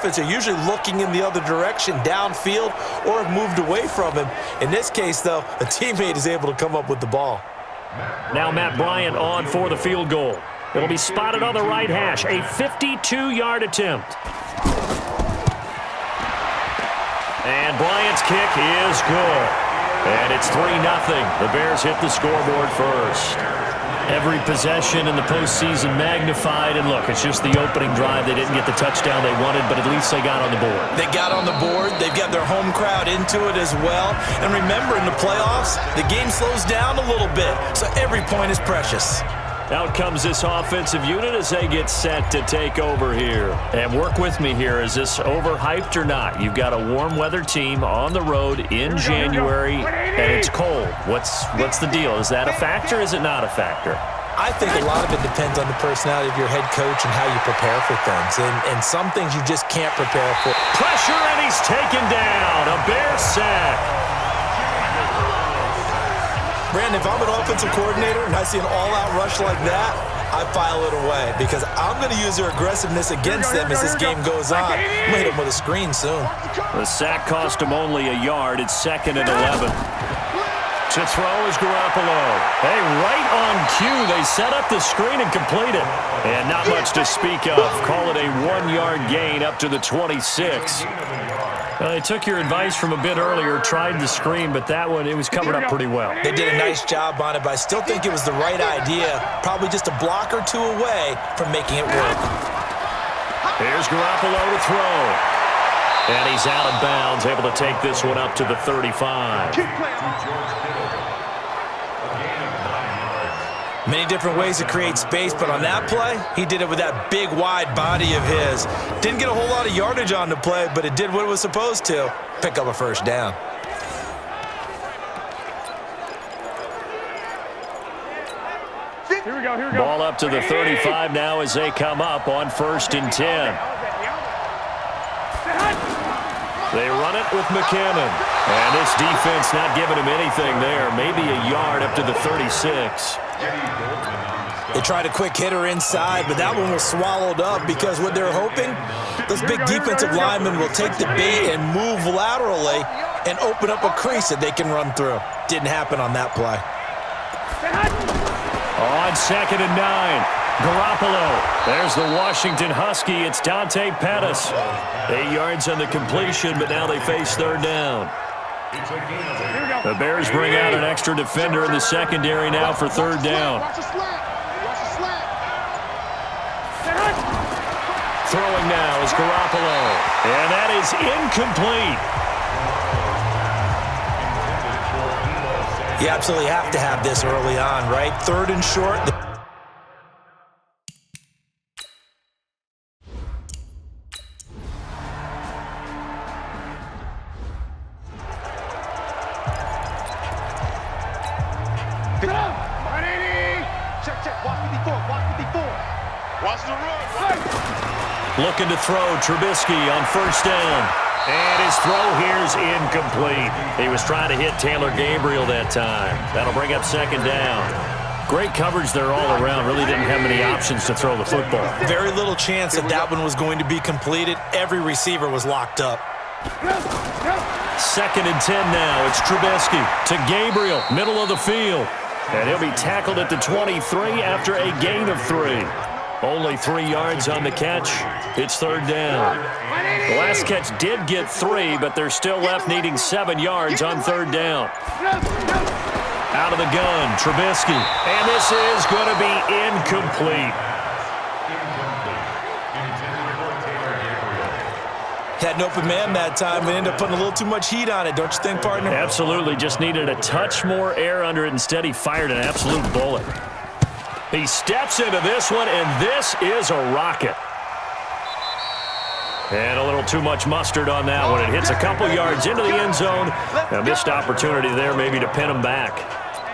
They're usually looking in the other direction, downfield, or have moved away from him. In this case, though, a teammate is able to come up with the ball. Now Matt Bryant on for the field goal. It'll be spotted on the right hash, a 52-yard attempt. And Bryant's kick is good. And it's 3-0. The Bears hit the scoreboard first. Every possession in the postseason magnified. And look, it's just the opening drive. They didn't get the touchdown they wanted, but at least they got on the board. They got on the board. They've got their home crowd into it as well. And remember, in the playoffs, the game slows down a little bit, so every point is precious. Out comes this offensive unit as they get set to take over here. And work with me here. Is this overhyped or not? You've got a warm weather team on the road in January, and it's cold. What's the deal? Is that a factor? Is it not a factor? I think a lot of it depends on the personality of your head coach and how you prepare for things. And some things you just can't prepare for. Pressure, and he's taken down. A Bear sack. Brandon, if I'm an offensive coordinator and I see an all-out rush like that, I file it away because I'm going to use their aggressiveness against them as this game goes on. I'm going to hit them with a screen soon. The sack cost him only a yard. It's 2nd and 11. To throw is Garoppolo. Hey, right on cue. They set up the screen and complete it. And not much to speak of. Call it a 1-yard gain up to the 26. They took your advice from a bit earlier, tried the screen, but that one, it was covered up pretty well. They did a nice job on it, but I still think it was the right idea. Probably just a block or two away from making it work. Here's Garoppolo to throw. And he's out of bounds, able to take this one up to the 35. Many different ways to create space, but on that play, he did it with that big, wide body of his. Didn't get a whole lot of yardage on the play, but it did what it was supposed to. Pick up a first down. Here we go. Ball up to the 35 now as they come up on 1st and 10. They run it with McKinnon. And this defense not giving him anything there. Maybe a yard up to the 36. They tried a quick hitter inside, but that one was swallowed up because what they're hoping, those big defensive linemen will take the bait and move laterally and open up a crease that they can run through. Didn't happen on that play. On 2nd and 9. Garoppolo. There's the Washington Husky. It's Dante Pettis. 8 yards on the completion, but now they face 3rd down. The Bears bring out an extra defender in the secondary now for 3rd down. Throwing now is Garoppolo. And that is incomplete. You absolutely have to have this early on, right? 3rd and short. Looking to throw, Trubisky on 1st down. And his throw here's incomplete. He was trying to hit Taylor Gabriel that time. That'll bring up 2nd down. Great coverage there all around. Really didn't have many options to throw the football. Very little chance that one was going to be completed. Every receiver was locked up. 2nd and 10 now. It's Trubisky to Gabriel, middle of the field. And he'll be tackled at the 23 after a gain of 3. Only 3 yards on the catch. It's 3rd down. The last catch did get 3, but they're still left needing 7 yards on 3rd down. Out of the gun, Trubisky. And this is going to be incomplete. Had an open man that time and ended up putting a little too much heat on it, don't you think, partner? Absolutely. Just needed a touch more air under it. Instead, he fired an absolute bullet. He steps into this one, and this is a rocket. And a little too much mustard on that one. It hits a couple yards into the end zone. A missed opportunity there maybe to pin him back.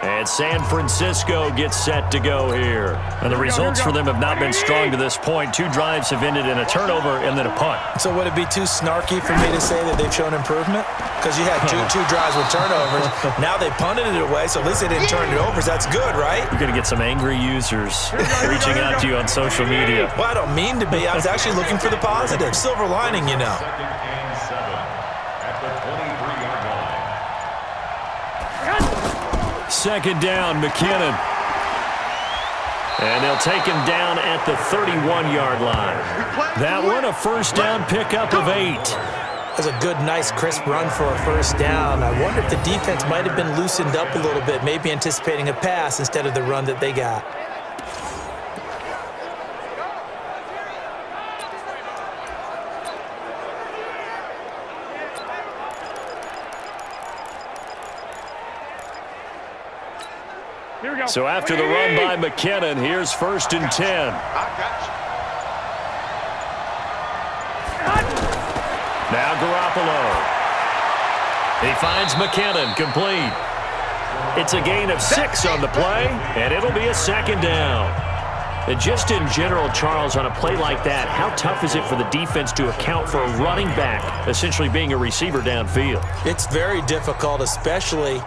And San Francisco gets set to go here. And the results for them have not been strong to this point. 2 drives have ended in a turnover and then a punt. So would it be too snarky for me to say that they've shown improvement? Because you had two drives with turnovers. Now they punted it away, so at least they didn't turn it over. So that's good, right? You're going to get some angry users reaching out to you on social media. Well, I don't mean to be. I was actually looking for the positive. Silver lining, you know. Second down, McKinnon. And they'll take him down at the 31-yard line. That one, a first down pickup of 8. That's a good, nice, crisp run for a first down. I wonder if the defense might have been loosened up a little bit, maybe anticipating a pass instead of the run that they got. So after the run by McKinnon, here's 1st and 10. Now Garoppolo. He finds McKinnon, complete. It's a gain of 6 on the play, and it'll be a second down. And just in general, Charles, on a play like that, how tough is it for the defense to account for a running back essentially being a receiver downfield? It's very difficult, especially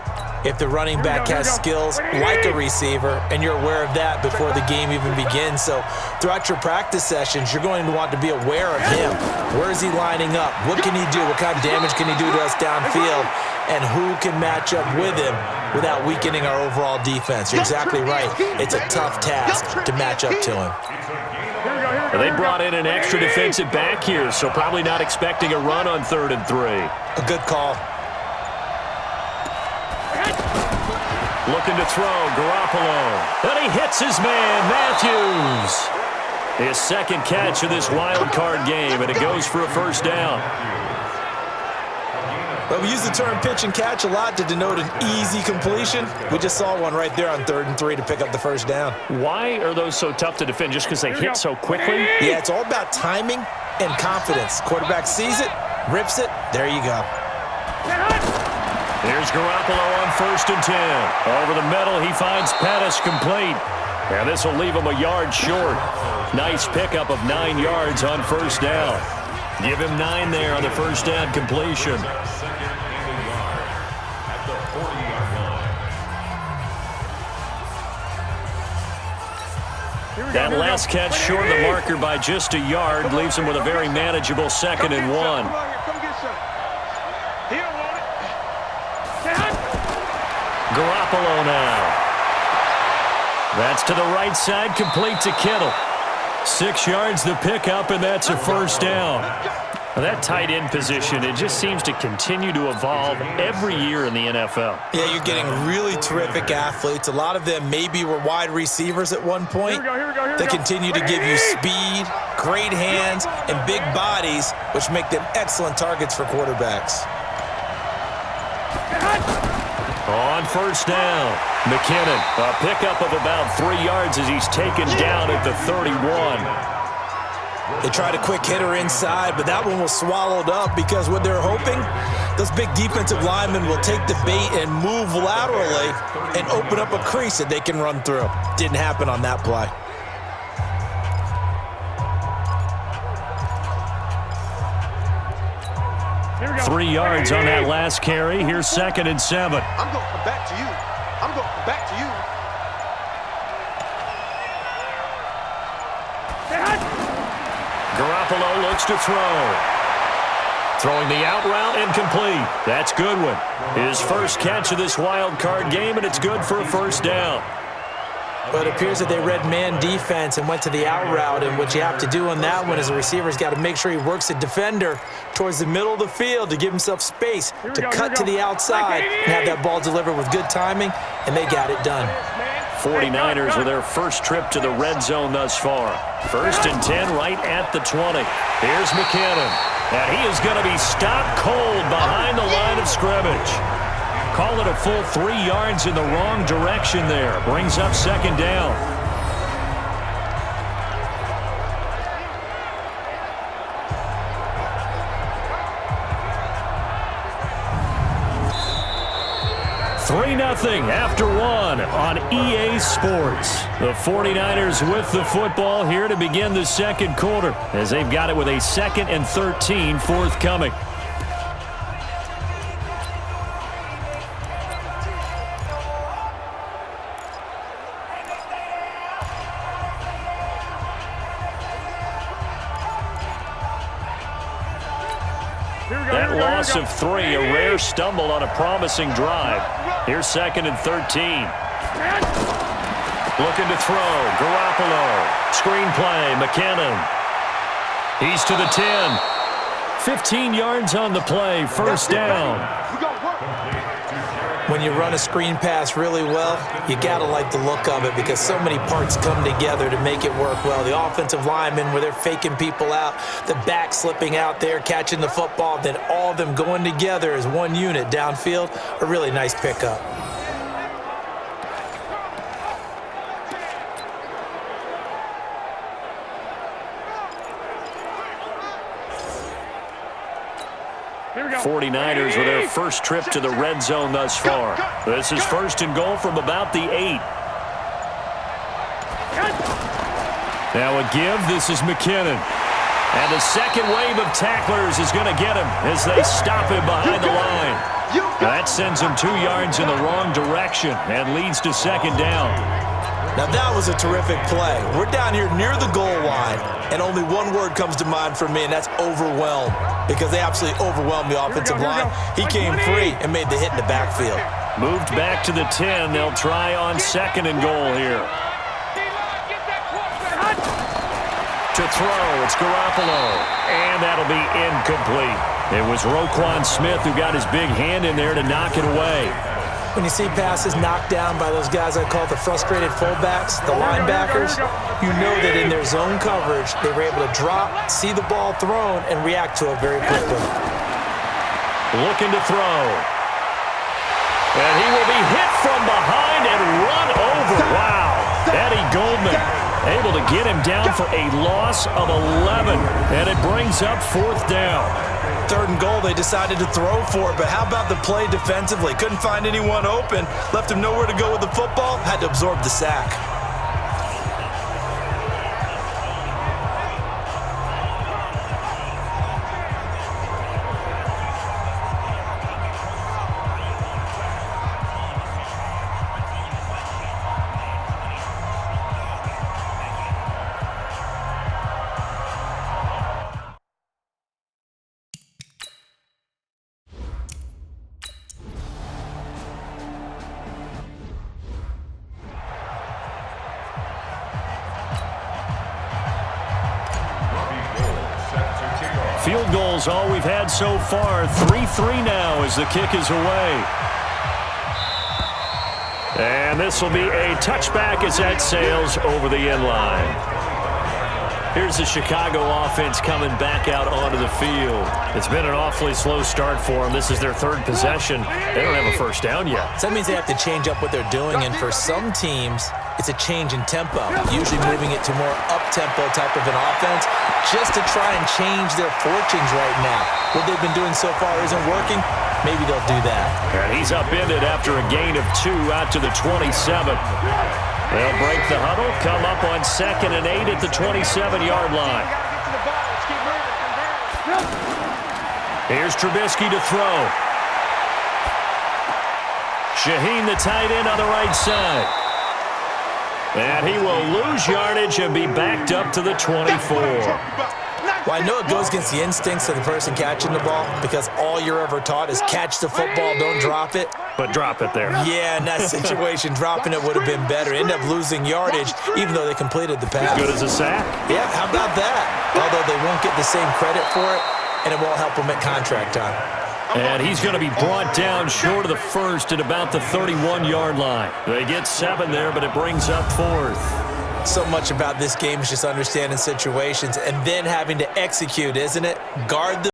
if the running back has skills like a receiver, and you're aware of that before the game even begins. So throughout your practice sessions, you're going to want to be aware of him. Where is he lining up? What can he do? What kind of damage can he do to us downfield? And who can match up with him without weakening our overall defense? You're exactly right. It's a tough task to match up to him. They brought in an extra defensive back here, so probably not expecting a run on 3rd and 3. A good call. Looking to throw, Garoppolo. And he hits his man, Matthews. His second catch of this wild card game, and it goes for a first down. Well, we use the term pitch and catch a lot to denote an easy completion. We just saw one right there on 3rd and 3 to pick up the first down. Why are those so tough to defend? Just because they hit so quickly? Yeah, it's all about timing and confidence. Quarterback sees it, rips it, there you go. Here's Garoppolo on 1st and 10. Over the middle, he finds Pettis, complete. And this will leave him a yard short. Nice pickup of 9 yards on first down. Give him 9 there on the first down completion. That last catch short of the marker by just a yard leaves him with a very manageable 2nd and 1. Garoppolo now. That's to the right side, complete to Kittle. 6 yards the pickup, and that's a first down. Now that tight end position, it just seems to continue to evolve every year in the NFL. Yeah, you're getting really terrific athletes. A lot of them maybe were wide receivers at one point. They continue to give you speed, great hands, and big bodies, which make them excellent targets for quarterbacks. On first down, McKinnon, a pickup of about 3 yards as he's taken down at the 31. They tried a quick hitter inside, but that one was swallowed up because what they're hoping, those big defensive linemen will take the bait and move laterally and open up a crease that they can run through. Didn't happen on that play. Three yards on that last carry. Here's 2nd and 7. I'm going to come back to you. I'm going to come back to you. Garoppolo looks to throw. Throwing the out route and complete. That's Goodwin. His first catch of this wild card game, and it's good for a first down. But it appears that they read man defense and went to the out route, and what you have to do on that one is the receiver's got to make sure he works the defender towards the middle of the field to give himself space to cut to the outside and have that ball delivered with good timing, and they got it done. 49ers with their first trip to the red zone thus far. 1st and 10 right at the 20. Here's McKinnon, and he is going to be stopped cold behind the line of scrimmage. Call it a full 3 yards in the wrong direction there. Brings up 2nd down. 3-0 after one on EA Sports. The 49ers with the football here to begin the second quarter as they've got it with a 2nd and 13 forthcoming. That loss of 3, a rare stumble on a promising drive. Here's 2nd and 13. Looking to throw. Garoppolo. Screen play. McKinnon. He's to the 10. 15 yards on the play. First down. When you run a screen pass really well, you got to like the look of it because so many parts come together to make it work well. The offensive linemen, where they're faking people out, the back slipping out there, catching the football, then all of them going together as one unit downfield, a really nice pickup. The 49ers with their first trip to the red zone thus far. This is 1st and goal from about the 8. Now a give. This is McKinnon. And the second wave of tacklers is going to get him as they stop him behind the line. That sends him 2 yards in the wrong direction and leads to 2nd down. Now that was a terrific play. We're down here near the goal line, and only one word comes to mind for me, and that's overwhelmed, because they absolutely overwhelmed the offensive line. He came free and made the hit in the backfield. Moved back to the 10. They'll try on 2nd and goal here. To throw, it's Garoppolo, and that'll be incomplete. It was Roquan Smith who got his big hand in there to knock it away. When you see passes knocked down by those guys I call the frustrated fullbacks, the linebackers, you know that in their zone coverage, they were able to drop, see the ball thrown, and react to it very quickly. Looking to throw. And he will be hit from behind and run over. Wow. Eddie Goldman able to get him down for a loss of 11. And it brings up 4th down. 3rd and goal, they decided to throw for it, but how about the play defensively? Couldn't find anyone open, left him nowhere to go with the football, had to absorb the sack. Field goals all we've had so far. 3-3 now as the kick is away. And this will be a touchback as that sails over the end line. Here's the Chicago offense coming back out onto the field. It's been an awfully slow start for them. This is their 3rd possession. They don't have a first down yet. So that means they have to change up what they're doing, and for some teams, it's a change in tempo, usually moving it to more up-tempo type of an offense just to try and change their fortunes right now. What they've been doing so far isn't working. Maybe they'll do that. And he's upended after a gain of 2 out to the 27. They'll break the huddle, come up on 2nd and 8 at the 27-yard line. Here's Trubisky to throw. Shaheen, the tight end, on the right side. And he will lose yardage and be backed up to the 24. Well, I know it goes against the instincts of the person catching the ball because all you're ever taught is catch the football, don't drop it. But drop it there. Yeah, in that situation, dropping it would have been better. End up losing yardage, even though they completed the pass. As good as a sack. Yeah, how about that? Although they won't get the same credit for it, and it won't help them at contract time. And he's going to be brought down short of the 1st at about the 31-yard line. They get 7 there, but it brings up 4th. So much about this game is just understanding situations and then having to execute, isn't it? Guard the